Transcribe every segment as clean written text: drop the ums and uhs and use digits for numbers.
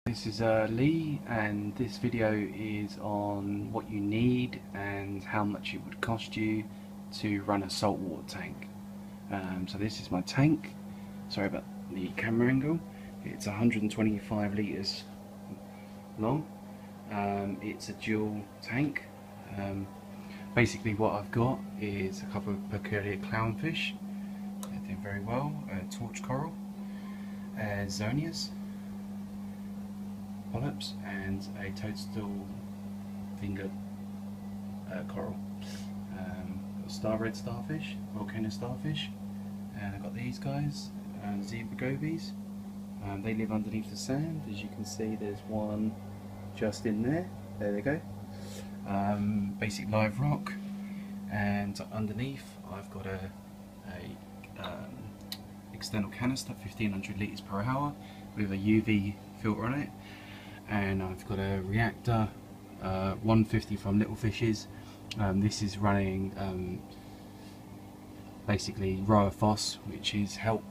This is Lee, and this video is on what you need and how much it would cost you to run a saltwater tank. So this is my tank. Sorry about the camera angle. It's 125 litres long. It's a dual tank. Basically what I've got is a couple of peculiar clownfish. They're doing very well. Torch coral, zonias, polyps, and a toadstool fingered coral. Got star red starfish, volcano starfish, and I've got these guys, zebra gobies. They live underneath the sand. As you can see, there's one just in there. There they go. Basic live rock, and underneath I've got a external canister, 1500 litres per hour, with a UV filter on it. And I've got a reactor, 150 from Little Fishes. This is running basically RoaPhos, which is help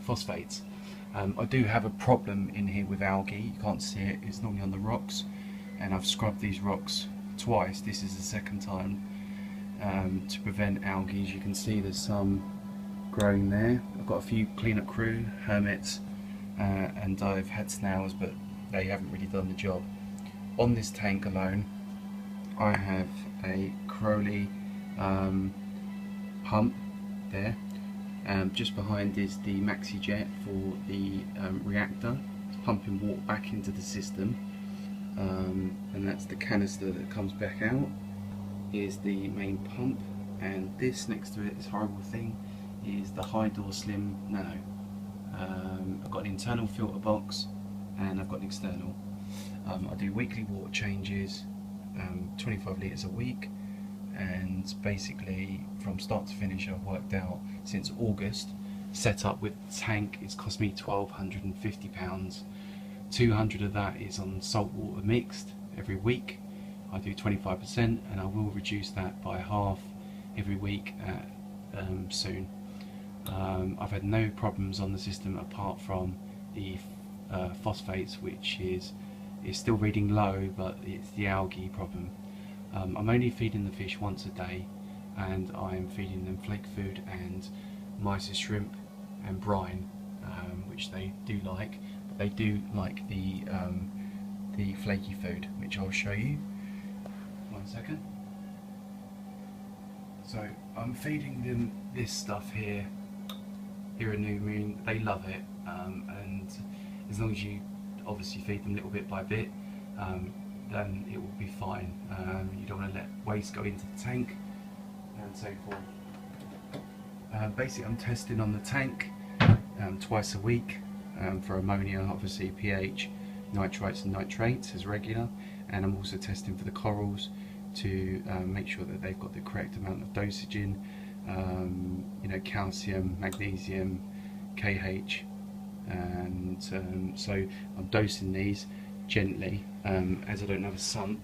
phosphates. I do have a problem in here with algae. You can't see it, it's normally on the rocks, and I've scrubbed these rocks twice. This is the second time to prevent algae. As you can see, there's some growing there. I've got a few cleanup crew, hermits, and I've had snails, but they haven't really done the job. On this tank alone, I have a Crowley pump there. Just behind is the maxi jet for the reactor. It's pumping water back into the system, and that's the canister that comes back out. Here's the main pump, and this next to it, this horrible thing, is the Hydor Slim Nano. I've got an internal filter box, and I've got an external. I do weekly water changes, 25 litres a week, and basically from start to finish I've worked out since August, set up with the tank, it's cost me £1,250. 200 of that is on saltwater mixed every week. I do 25%, and I will reduce that by half every week soon. I've had no problems on the system apart from the phosphates, which is still reading low, but it's the algae problem. I'm only feeding the fish once a day, and I'm feeding them flake food and mysis shrimp and brine, which they do like, but they do like the flaky food, which I'll show you. 1 second. So I'm feeding them this stuff here in New Moon. They love it, and as long as you obviously feed them little bit by bit, then it will be fine. You don't want to let waste go into the tank and so forth. Basically I'm testing on the tank twice a week for ammonia, obviously pH, nitrites and nitrates as regular, and I'm also testing for the corals to make sure that they've got the correct amount of dosage in, you know, calcium, magnesium, KH, and so I'm dosing these gently, as I don't have a sump.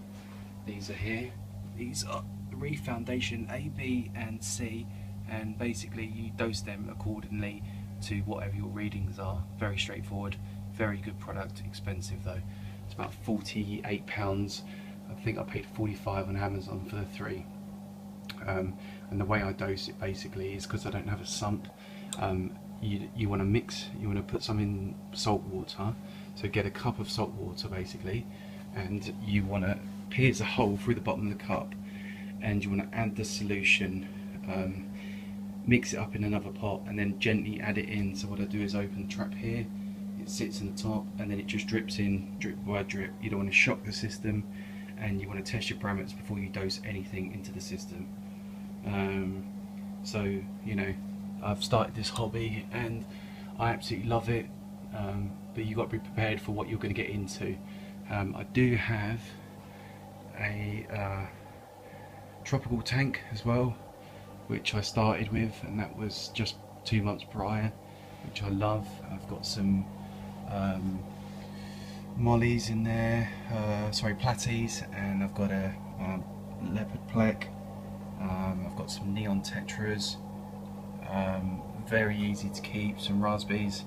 These are here. These are the Reef Foundation A, B and C, and basically you dose them accordingly to whatever your readings are. Very straightforward, very good product, expensive though. It's about £48. I think I paid 45 on Amazon for the 3. And the way I dose it basically is, because I don't have a sump, you want to mix, you want to put some in salt water, so get a cup of salt water basically, and you want to pierce a hole through the bottom of the cup, and you want to add the solution, mix it up in another pot, and then gently add it in. So what I do is open the trap here, it sits in the top, and then it just drips in drip by drip. You don't want to shock the system, and you want to test your parameters before you dose anything into the system. So you know, I've started this hobby and I absolutely love it, but you've got to be prepared for what you're going to get into. I do have a tropical tank as well, which I started with, and that was just 2 months prior, which I love. I've got some mollies in there, sorry, platies, and I've got a leopard plec. I've got some neon tetras, very easy to keep, some raspberries,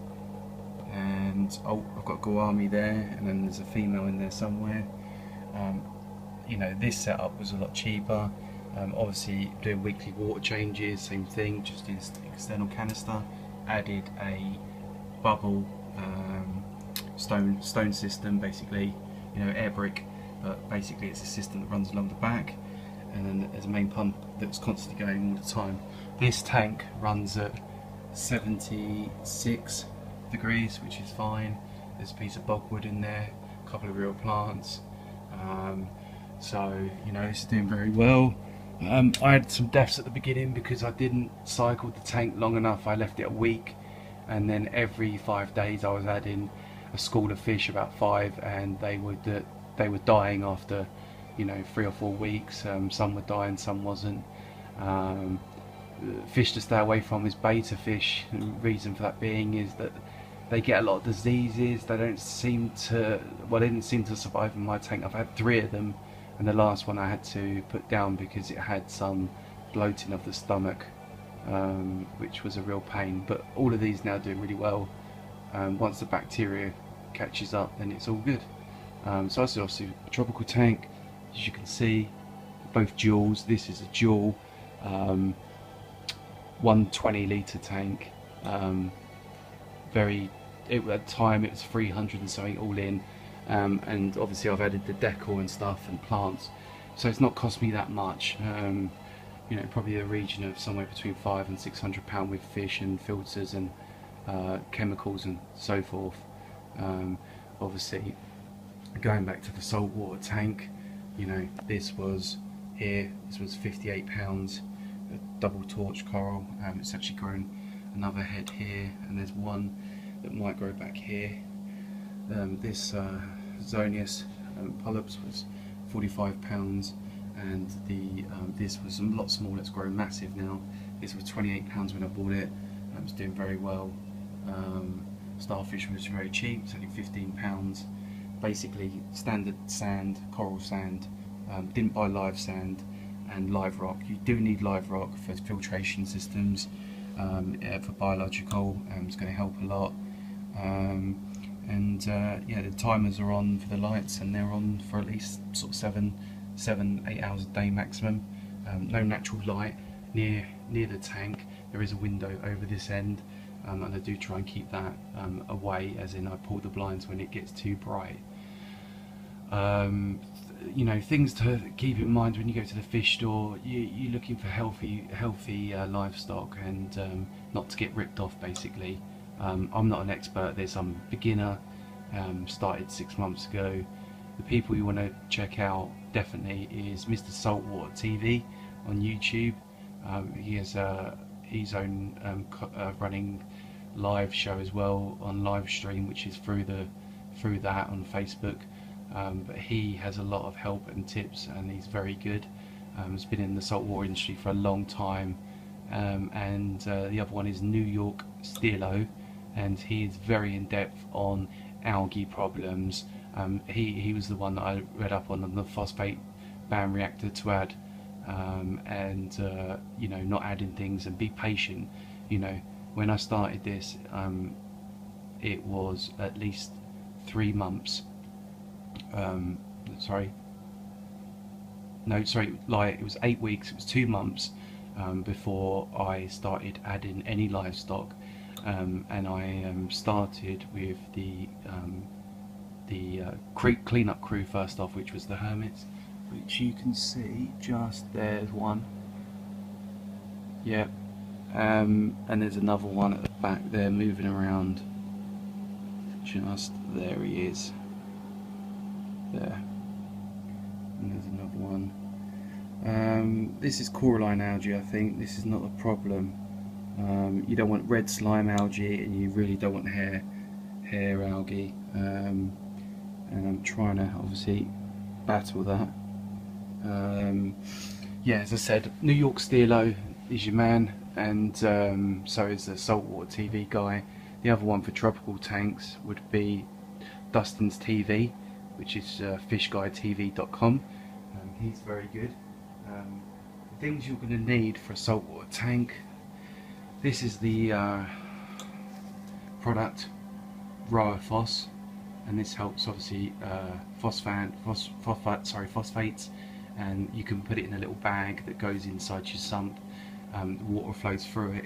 and oh, I've got gourami there, and then there's a female in there somewhere. You know, this setup was a lot cheaper. Obviously doing weekly water changes, same thing, just in external canister. Added a bubble stone system, basically, you know, air brick, but basically it's a system that runs along the back, and then there's a main pump that's constantly going all the time. This tank runs at 76 degrees, which is fine. There's a piece of bogwood in there, a couple of real plants, so you know, it's doing very well. I had some deaths at the beginning because I didn't cycle the tank long enough. I left it a week, and then every 5 days I was adding a school of fish, about 5, and they were dying after, you know, 3 or 4 weeks. Some were dying, some wasn't. Fish to stay away from is betta fish. The reason for that being is that they get a lot of diseases. They don't seem to, well, they didn't seem to survive in my tank. I've had 3 of them, and the last one I had to put down because it had some bloating of the stomach, which was a real pain. But all of these now doing really well. Once the bacteria catches up, then it's all good. So I said, obviously a tropical tank, as you can see, both jewels. This is a jewel 120 litre tank. At the time it was 300 and something all in, and obviously I've added the decor and stuff and plants, so it's not cost me that much. You know, probably a region of somewhere between £500 and £600 with fish and filters and chemicals and so forth. Obviously going back to the saltwater tank, you know, this was £58, a double torch coral. It's actually grown another head here, and there's one that might grow back here. This Zonius polyps was £45, and this was a lot smaller. It's grown massive now. This was £28 when I bought it. It's doing very well. Starfish was very cheap, it's only £15. Basically standard sand, coral sand. Didn't buy live sand and live rock. You do need live rock for filtration systems, for biological. It's going to help a lot. Yeah, the timers are on for the lights, and they're on for at least sort of 7-8 hours a day maximum. No natural light near the tank. There is a window over this end, and I do try and keep that away, as in I pull the blinds when it gets too bright. You know, things to keep in mind when you go to the fish store. You're looking for healthy livestock, and not to get ripped off, basically. I'm not an expert at this. I'm a beginner. Started 6 months ago. The people you want to check out definitely is Mr. Saltwater TV on YouTube. He has his own running live show as well on live stream, which is through that on Facebook. But he has a lot of help and tips, and he's very good. He's been in the saltwater industry for a long time. And the other one is New York Steelo, and he is very in depth on algae problems. He was the one that I read up on the phosphate BAM reactor to add, you know, not adding things and be patient. You know, when I started this, it was at least 3 months. It was 8 weeks. It was 2 months before I started adding any livestock, and I started with the cleanup crew first off, which was the hermits, which you can see just there's one. Yeah, and there's another one at the back there moving around. Just there he is. There, and there's another one. This is coralline algae, I think. This is not a problem. You don't want red slime algae, and you really don't want hair algae. And I'm trying to obviously battle that. Yeah, as I said, New York Steelo is your man, and so is the Saltwater TV guy. The other one for tropical tanks would be Dustin's TV, which is fishguydetv.com. He's very good. The things you're going to need for a saltwater tank. This is the product. phos, and this helps obviously phosphates, and you can put it in a little bag that goes inside your sump. The water flows through it.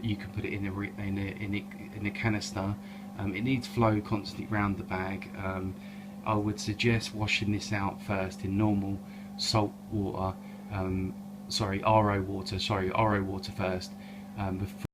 You can put it in a canister. It needs flow constantly round the bag. I would suggest washing this out first in normal salt water, RO water first, before